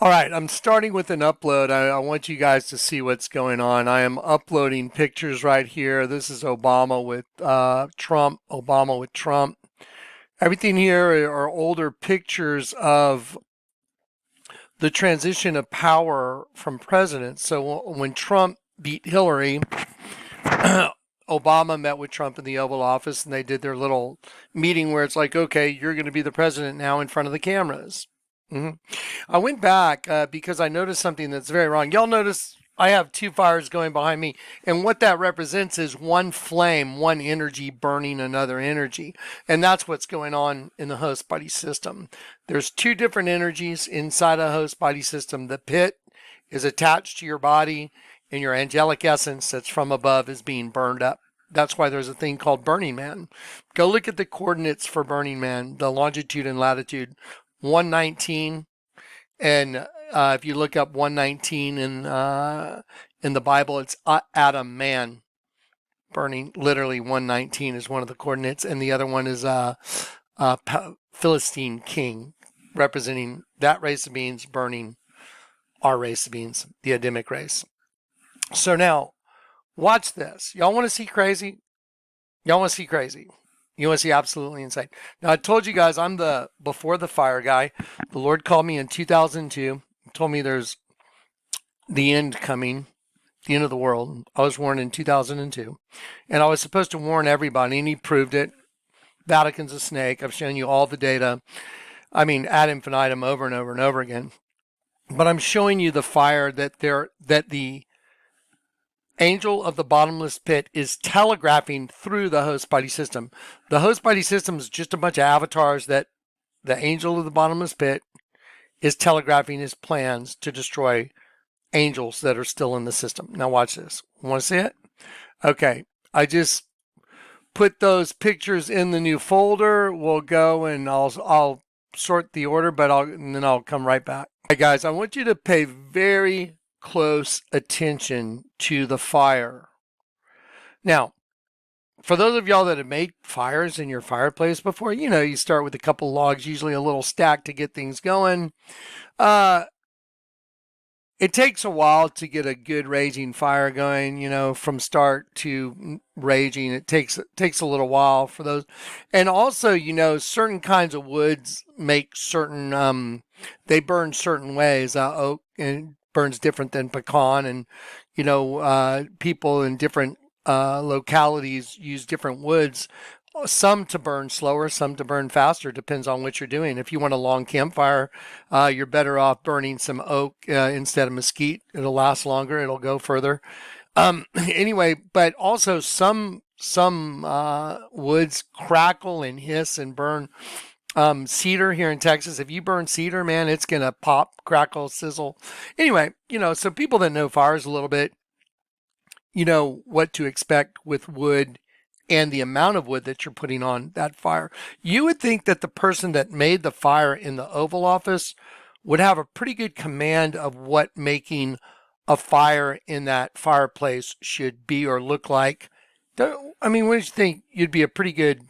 All right, I'm starting with an upload. I want you guys to see what's going on. I am uploading pictures right here. This is Obama with Trump. Obama with Trump. Everything here are older pictures of the transition of power from presidents. So when Trump beat Hillary, Obama met with Trump in the Oval Office, and they did their little meeting where it's like, okay, you're going to be the president now in front of the cameras. I went back because I noticed something that's very wrong. Y'all notice I have two fires going behind me, and what that represents is one flame, one energy burning another energy, and that's what's going on in the host body system. There's two different energies inside a host body system. The pit is attached to your body, and your angelic essence that's from above is being burned up. That's why there's a thing called Burning Man. Go look at the coordinates for Burning Man, the longitude and latitude. 119, and if you look up 119 in the Bible, it's Adam, man, burning. Literally 119 is one of the coordinates, and the other one is Philistine king, representing that race of beings burning our race of beings, the Adamic race. So now, watch this. Y'all want to see crazy? Y'all want to see crazy? You want to see absolutely insane. Now, I told you guys I'm the before the fire guy. The Lord called me in 2002, told me there's the end coming, the end of the world. I was warned in 2002, and I was supposed to warn everybody, and he proved it. Vatican's a snake. I've shown you all the data. I mean, ad infinitum, over and over and over again. But I'm showing you the fire that the angel of the bottomless pit is telegraphing through the host body system. The host body system is just a bunch of avatars that the angel of the bottomless pit is telegraphing his plans to destroy angels that are still in the system. Now watch this. Want to see it? Okay. I just put those pictures in the new folder. We'll go and I'll sort the order, and then I'll come right back. Hey guys, I want you to pay very close attention to the fire. Now, for those of y'all that have made fires in your fireplace before, you start with a couple logs, usually a little stack to get things going. It takes a while to get a good raging fire going, from start to raging. It takes a little while for those. And also, certain kinds of woods make certain, they burn certain ways. Oak and burns different than pecan, and people in different localities use different woods, some to burn slower, some to burn faster, depends on what you're doing. If you want a long campfire, you're better off burning some oak instead of mesquite. It'll last longer, it'll go further. Anyway, but also some woods crackle and hiss and burn. Cedar here in Texas, if you burn cedar, man, it's going to pop, crackle, sizzle. Anyway, so people that know fires a little bit, what to expect with wood and the amount of wood that you're putting on that fire. You would think that the person that made the fire in the Oval Office would have a pretty good command of what making a fire in that fireplace should be or look like. I mean, wouldn't you think you'd be a pretty good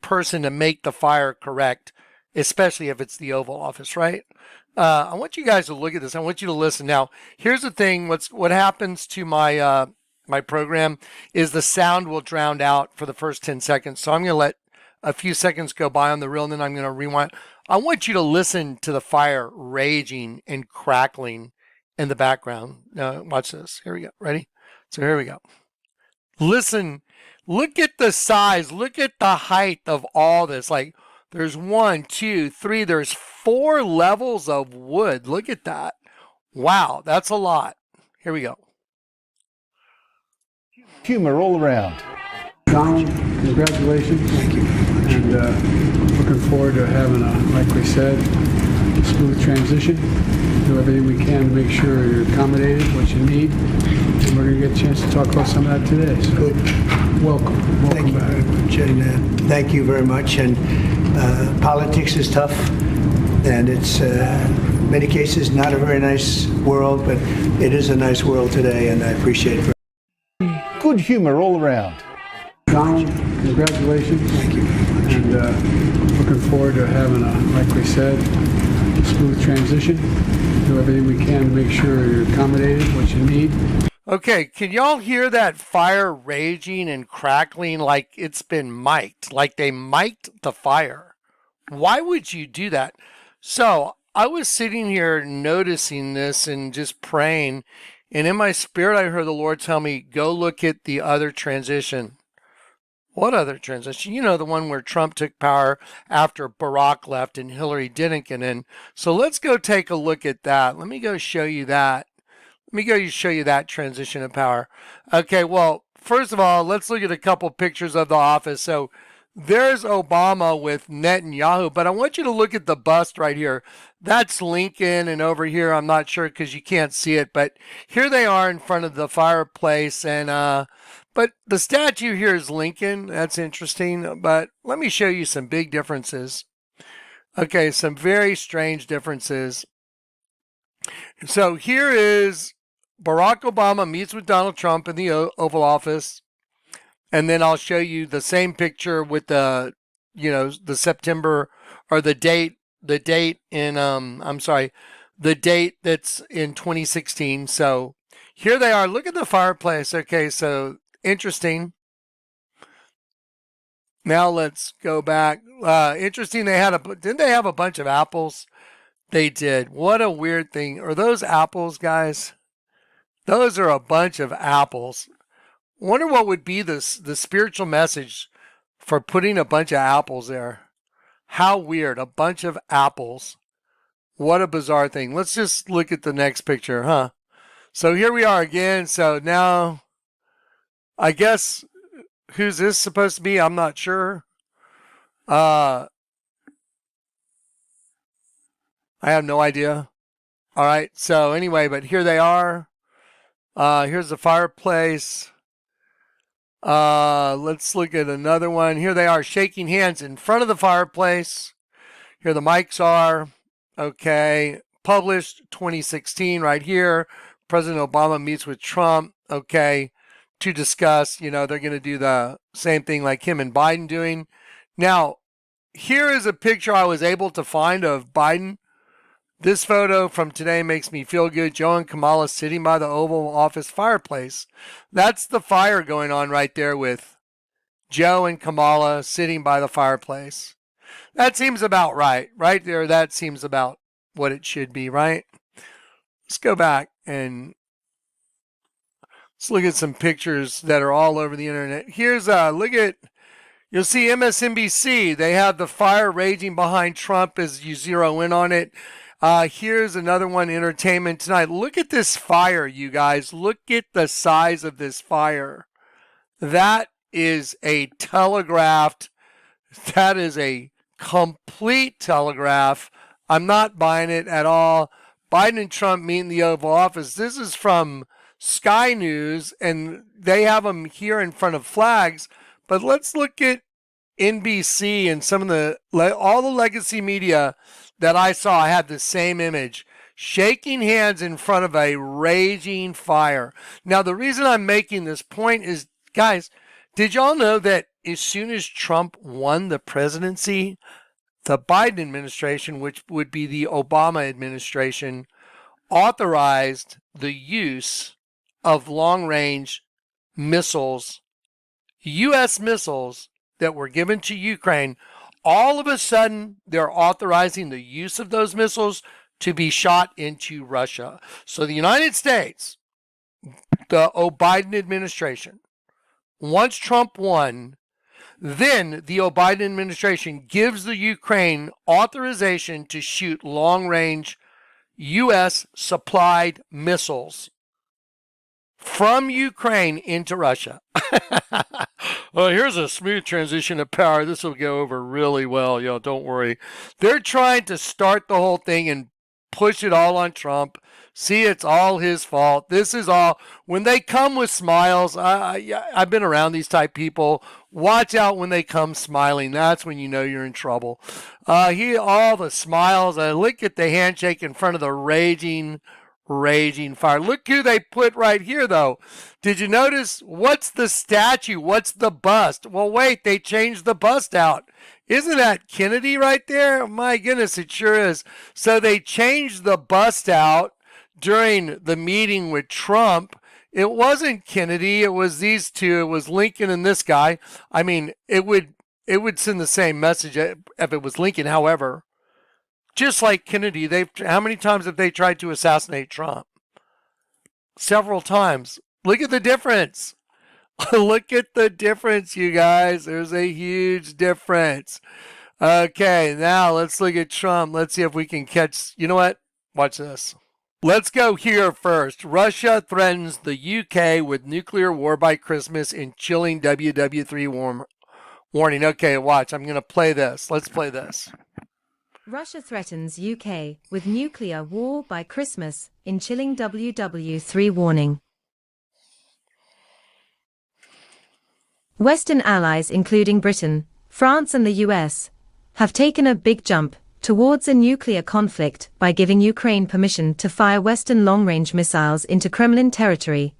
person to make the fire correct, especially if it's the Oval Office, right? I want you guys to look at this. I want you to listen. Now, here's the thing. What happens to my my program is the sound will drown out for the first 10 seconds. So I'm going to let a few seconds go by on the reel, and then I'm going to rewind. I want you to listen to the fire raging and crackling in the background. Now, watch this. Here we go. Ready? So here we go. Listen. Look at the size. Look at the height of all this. Like, there's 1, 2, 3. There's 4 levels of wood. Look at that. Wow, that's a lot. Here we go. Humor all around. Donald, congratulations. Thank you. And looking forward to having like we said, smooth transition. Do everything we can to make sure you're accommodated, what you need. And we're going to get a chance to talk about some of that today. So good. Welcome Thank you back. very much. And thank you very much. And politics is tough. And it's, in many cases, not a very nice world, but it is a nice world today, and I appreciate it. Good humor all around. Donald, congratulations. Thank you very much. And looking forward to having like we said, smooth transition. Do everything we can to make sure you're accommodated, what you need. Okay, can y'all hear that fire raging and crackling like it's been mic'd, like they mic'd the fire? Why would you do that? So I was sitting here noticing this and just praying, and in my spirit I heard the Lord tell me, go look at the other transition. What other transition? You know, the one where Trump took power after Barack left and Hillary didn't get in. So let's go take a look at that. Let me go show you that. Let me go show you that transition of power. Okay, well, first of all, let's look at a couple pictures of the office. So there's Obama with Netanyahu, but I want you to look at the bust right here. That's Lincoln, and over here, I'm not sure because you can't see it, but here they are in front of the fireplace, and but the statue here is Lincoln. That's interesting, but let me show you some big differences. Okay, some very strange differences. So here is Barack Obama meets with Donald Trump in the Oval Office. And then I'll show you the same picture with the, you know, the September or the date in, the date that's in 2016. So here they are. Look at the fireplace. Okay, so interesting. Now let's go back. Interesting. Didn't they have a bunch of apples? They did. What a weird thing. Are those apples, guys? Those are a bunch of apples. Wonder what would be the spiritual message for putting a bunch of apples there. How weird. A bunch of apples. What a bizarre thing. Let's just look at the next picture, huh? So here we are again. So now, I guess, who's this supposed to be? I'm not sure. I have no idea. All right. So anyway, but here they are. Here's the fireplace. Let's look at another one. Here they are shaking hands in front of the fireplace. Here the mics are. Okay. Published 2016 right here. President Obama meets with Trump. Okay. To discuss, you know, they're going to do the same thing like him and Biden doing. Now, here is a picture I was able to find of Biden. This photo from today makes me feel good. Joe and Kamala sitting by the Oval Office fireplace. That's the fire going on right there with Joe and Kamala sitting by the fireplace. That seems about right. Right there, that seems about what it should be, right? Let's go back and let's look at some pictures that are all over the internet. Here's you'll see MSNBC. They have the fire raging behind Trump as you zero in on it. Here's another one, Entertainment Tonight. Look at this fire, you guys. Look at the size of this fire. That is a telegraphed. That is a complete telegraph. I'm not buying it at all. Biden and Trump meet in the Oval Office. This is from Sky News, and they have them here in front of flags. But let's look at NBC and all the legacy media that I saw. I had the same image, shaking hands in front of a raging fire. Now, the reason I'm making this point is, guys, did y'all know that as soon as Trump won the presidency, the Biden administration, which would be the Obama administration, authorized the use of long-range missiles, U.S. missiles that were given to Ukraine? All of a sudden, they're authorizing the use of those missiles to be shot into Russia. So the United States, the Biden administration, once Trump won, then the Biden administration gives the Ukraine authorization to shoot long-range U.S. supplied missiles from Ukraine into Russia. Well, here's a smooth transition of power. This will go over really well, y'all. Don't worry. They're trying to start the whole thing and push it all on Trump. See, it's all his fault. This is all. When they come with smiles, I've been around these type people. Watch out when they come smiling. That's when you know you're in trouble. All the smiles. Look at the handshake in front of the raging fire. Look who they put right here, though. Did you notice what's the statue? What's the bust? Well, wait, they changed the bust out. Isn't that Kennedy right there? My goodness, it sure is. So they changed the bust out during the meeting with Trump. It wasn't Kennedy. It was these two. It was Lincoln and this guy. I mean, it would send the same message if it was Lincoln. However, just like Kennedy, how many times have they tried to assassinate Trump? Several times. Look at the difference. Look at the difference, you guys. There's a huge difference. Okay, now let's look at Trump. Let's see if we can catch. You know what? Watch this. Let's go here first. Russia threatens the UK with nuclear war by Christmas in chilling WW3 warning. Okay, watch. I'm going to play this. Let's play this. Russia threatens UK with nuclear war by Christmas in chilling WW3 warning. Western allies, including Britain, France and the US, have taken a big jump towards a nuclear conflict by giving Ukraine permission to fire Western long-range missiles into Kremlin territory,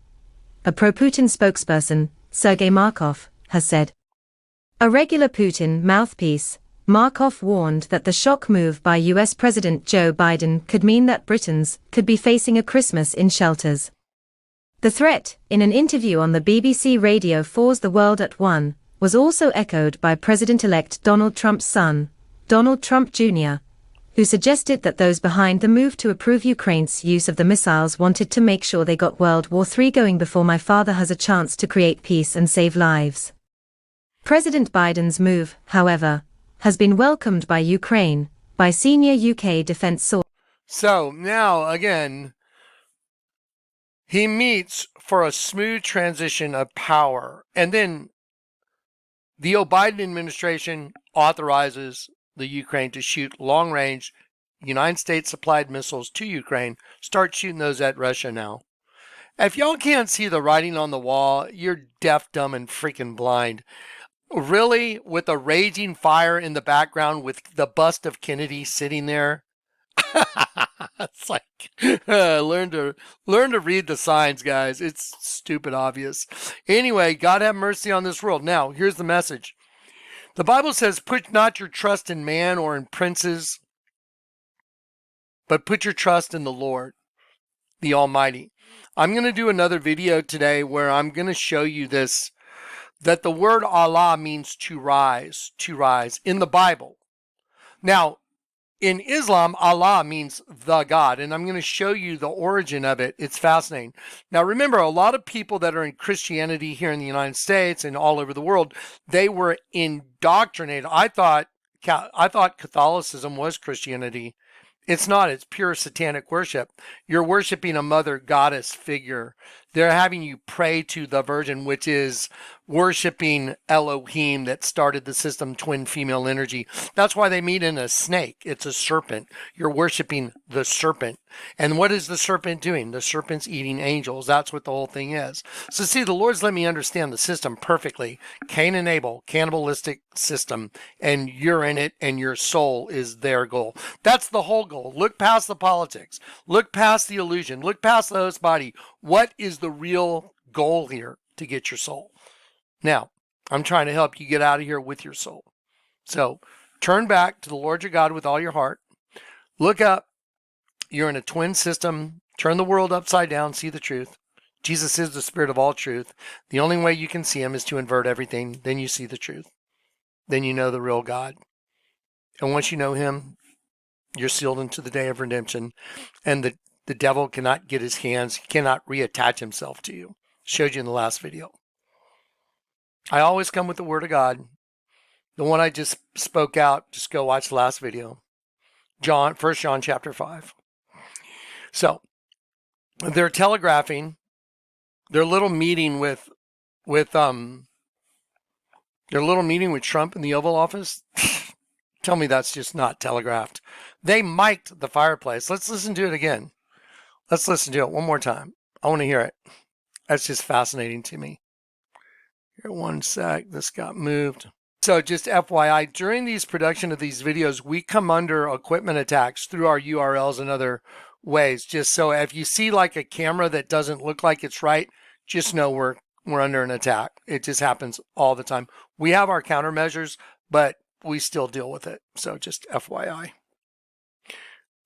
a pro-Putin spokesperson, Sergei Markov, has said. A regular Putin mouthpiece, Markov warned that the shock move by US President Joe Biden could mean that Britons could be facing a Christmas in shelters. The threat, in an interview on the BBC Radio 4's The World at One, was also echoed by President-elect Donald Trump's son, Donald Trump Jr., who suggested that those behind the move to approve Ukraine's use of the missiles wanted to make sure they got World War III going before my father has a chance to create peace and save lives. President Biden's move, however, has been welcomed by Ukraine, by senior UK defense sources. So now, again, he meets for a smooth transition of power. And then the Biden administration authorizes the Ukraine to shoot long-range United States-supplied missiles to Ukraine. Start shooting those at Russia now. If y'all can't see the writing on the wall, you're deaf, dumb, and freaking blind. Really? With a raging fire in the background with the bust of Kennedy sitting there? It's like, learn to read the signs, guys. It's stupid obvious. Anyway, God have mercy on this world. Now, here's the message. The Bible says, put not your trust in man or in princes, but put your trust in the Lord, the Almighty. I'm going to do another video today where I'm going to show you this, that the word Allah means to rise in the Bible. Now, in Islam, Allah means the God, and I'm going to show you the origin of it. It's fascinating. Now, remember, a lot of people that are in Christianity here in the United States and all over the world, they were indoctrinated. I thought Catholicism was Christianity. It's not. It's pure satanic worship. You're worshiping a mother goddess figure. They're having you pray to the Virgin, which is worshiping Elohim that started the system, twin female energy. That's why they meet in a snake. It's a serpent. You're worshiping the serpent. And what is the serpent doing? The serpent's eating angels. That's what the whole thing is. So see, the Lord's let me understand the system perfectly. Cain and Abel, cannibalistic system, and you're in it, and your soul is their goal. That's the whole goal. Look past the politics. Look past the illusion. Look past the host body. What is the real goal here? To get your soul. Now, I'm trying to help you get out of here with your soul. So turn back to the Lord your God with all your heart. Look up. You're in a twin system. Turn the world upside down. See the truth. Jesus is the spirit of all truth. The only way you can see him is to invert everything. Then you see the truth. Then you know the real God. And once you know him, you're sealed into the day of redemption. And the devil cannot get his hands. He cannot reattach himself to you. Showed you in the last video. I always come with the word of God. The one I just spoke out, just go watch the last video. 1 John chapter 5. So they're telegraphing their little meeting with Trump in the Oval Office. Tell me that's just not telegraphed. They mic'd the fireplace. Let's listen to it again. Let's listen to it one more time. I want to hear it. That's just fascinating to me. Here, one sec. This got moved. So just FYI, during these production of these videos, we come under equipment attacks through our URLs and other ways. Just so if you see like a camera that doesn't look like it's right, just know we're under an attack. It just happens all the time. We have our countermeasures, but we still deal with it. So just FYI.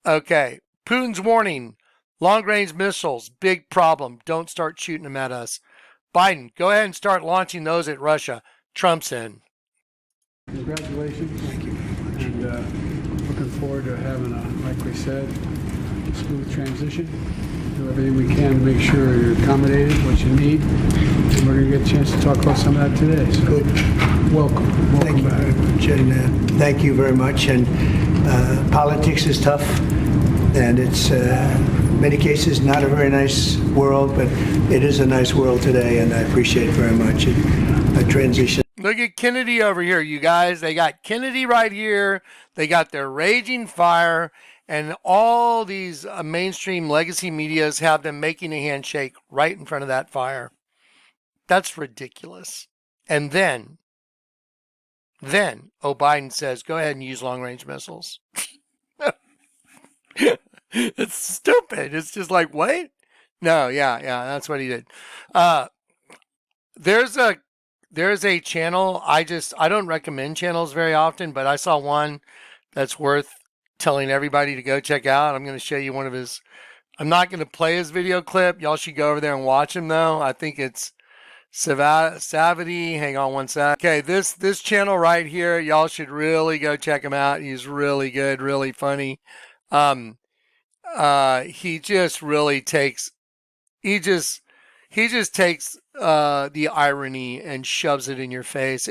Okay. Putin's warning. Long-range missiles, big problem. Don't start shooting them at us. Biden, go ahead and start launching those at Russia. Trump's in. Congratulations. Thank you. And looking forward to having like we said, smooth transition. Do everything we can to make sure you're accommodated, what you need. And we're going to get a chance to talk about some of that today. So Good. welcome Thank you back. very much. And thank you very much. And politics is tough, and it's many cases not a very nice world, but it is a nice world today, and I appreciate it very much. A transition. Look at Kennedy over here, you guys. They got Kennedy right here. They got their raging fire, and all these mainstream legacy medias have them making a handshake right in front of that fire. That's ridiculous. And then Biden says, go ahead and use long-range missiles. It's stupid. It's just like, what? No, yeah, that's what he did. There's a channel. I don't recommend channels very often, but I saw one that's worth telling everybody to go check out. I'm going to show you one of his. I'm not going to play his video clip. Y'all should go over there and watch him though. I think it's Savity. Hang on one sec. Okay, this channel right here, y'all should really go check him out. He's really good, really funny. He just really takes. He just takes the irony and shoves it in your face.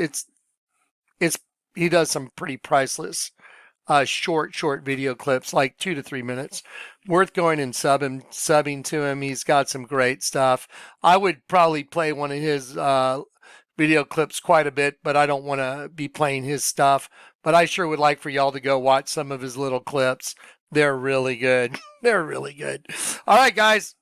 He does some pretty priceless short video clips, like 2 to 3 minutes, worth going and subbing to him. He's got some great stuff. I would probably play one of his video clips quite a bit, but I don't want to be playing his stuff. But I sure would like for y'all to go watch some of his little clips. They're really good. They're really good. All right, guys.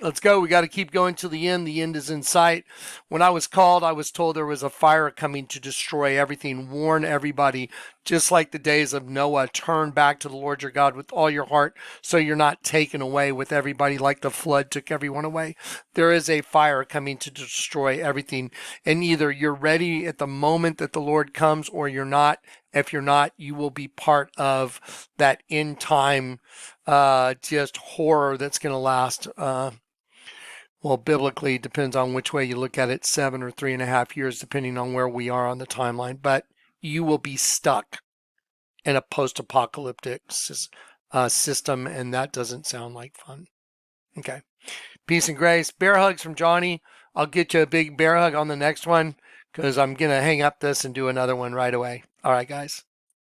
Let's go. We got to keep going to the end. The end is in sight. When I was called, I was told there was a fire coming to destroy everything. Warn everybody, just like the days of Noah. Turn back to the Lord your God with all your heart so you're not taken away with everybody like the flood took everyone away. There is a fire coming to destroy everything. And either you're ready at the moment that the Lord comes or you're not. If you're not, you will be part of that end time just horror that's going to last. Well, biblically, depends on which way you look at it, 7 or 3.5 years, depending on where we are on the timeline. But you will be stuck in a post-apocalyptic system, and that doesn't sound like fun. Okay. Peace and grace. Bear hugs from Johnny. I'll get you a big bear hug on the next one because I'm going to hang up this and do another one right away. All right, guys.